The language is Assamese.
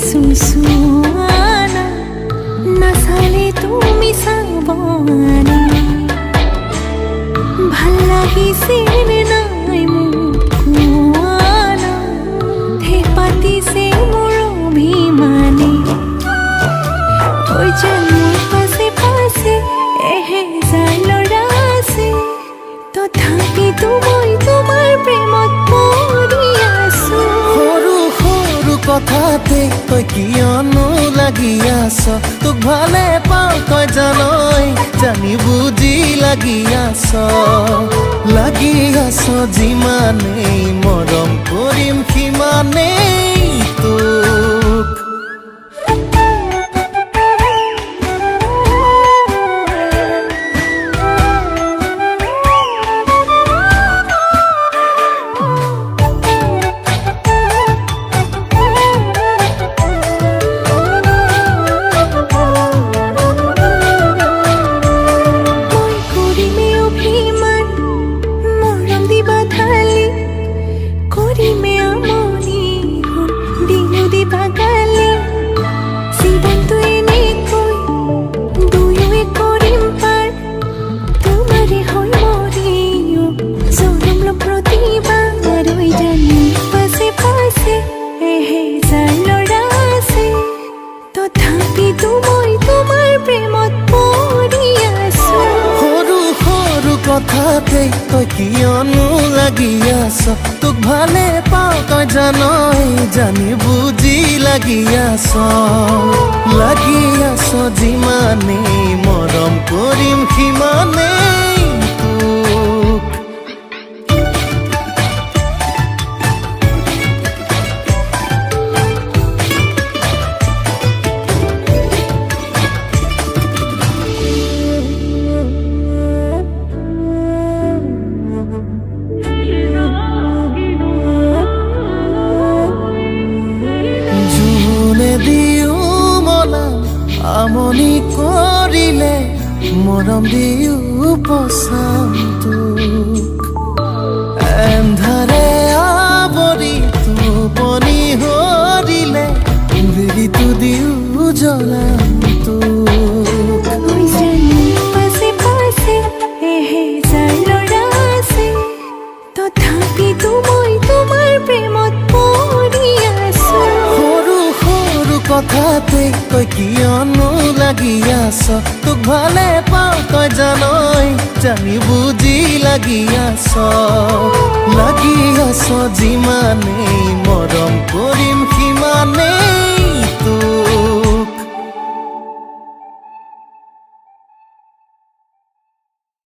सुनसुआना नसाले तुमी साबने ভাল লাগিছে নাই মুকুৱানা ধে পাতিছে মোৰ অভিমানে তই যেন মোৰ পাছে পাছে এহেজাৰ ল'ৰা আছে তথাপিতো মই তোমাৰ প্ৰেমত পৰি আছো সৰু সৰু কথাতে তই কিয়নো লাগি আছ তোক ভালে পাওঁ তই জানই জানি বুজি লাগি আছ যিমানেই মৰম কৰিম সিমানেই তোক কথাতে তই কিয়নো লাগি আছ তোক ভালে পাওঁ তই জানই জানি বুজি লাগি আছ যিমানেই মৰম কৰিম সিমানেই তোক আমনি কৰিলে মৰম দিও পচাম তোক এন্ধাৰে আৱৰি টোপনি হৰিলে বেলিটো দিও জ্বলাম তোক পাছে পাছে এহেজাৰ ল'ৰা আছে তথাপিতো মই তোমাৰ প্ৰেমত পৰি আছো সৰু সৰু কথাতে তই কিয়নো লাগি আছ তোক ভালে পাওঁ তই জানই জানি বুজি লাগি আছ যিমানেই মৰম কৰি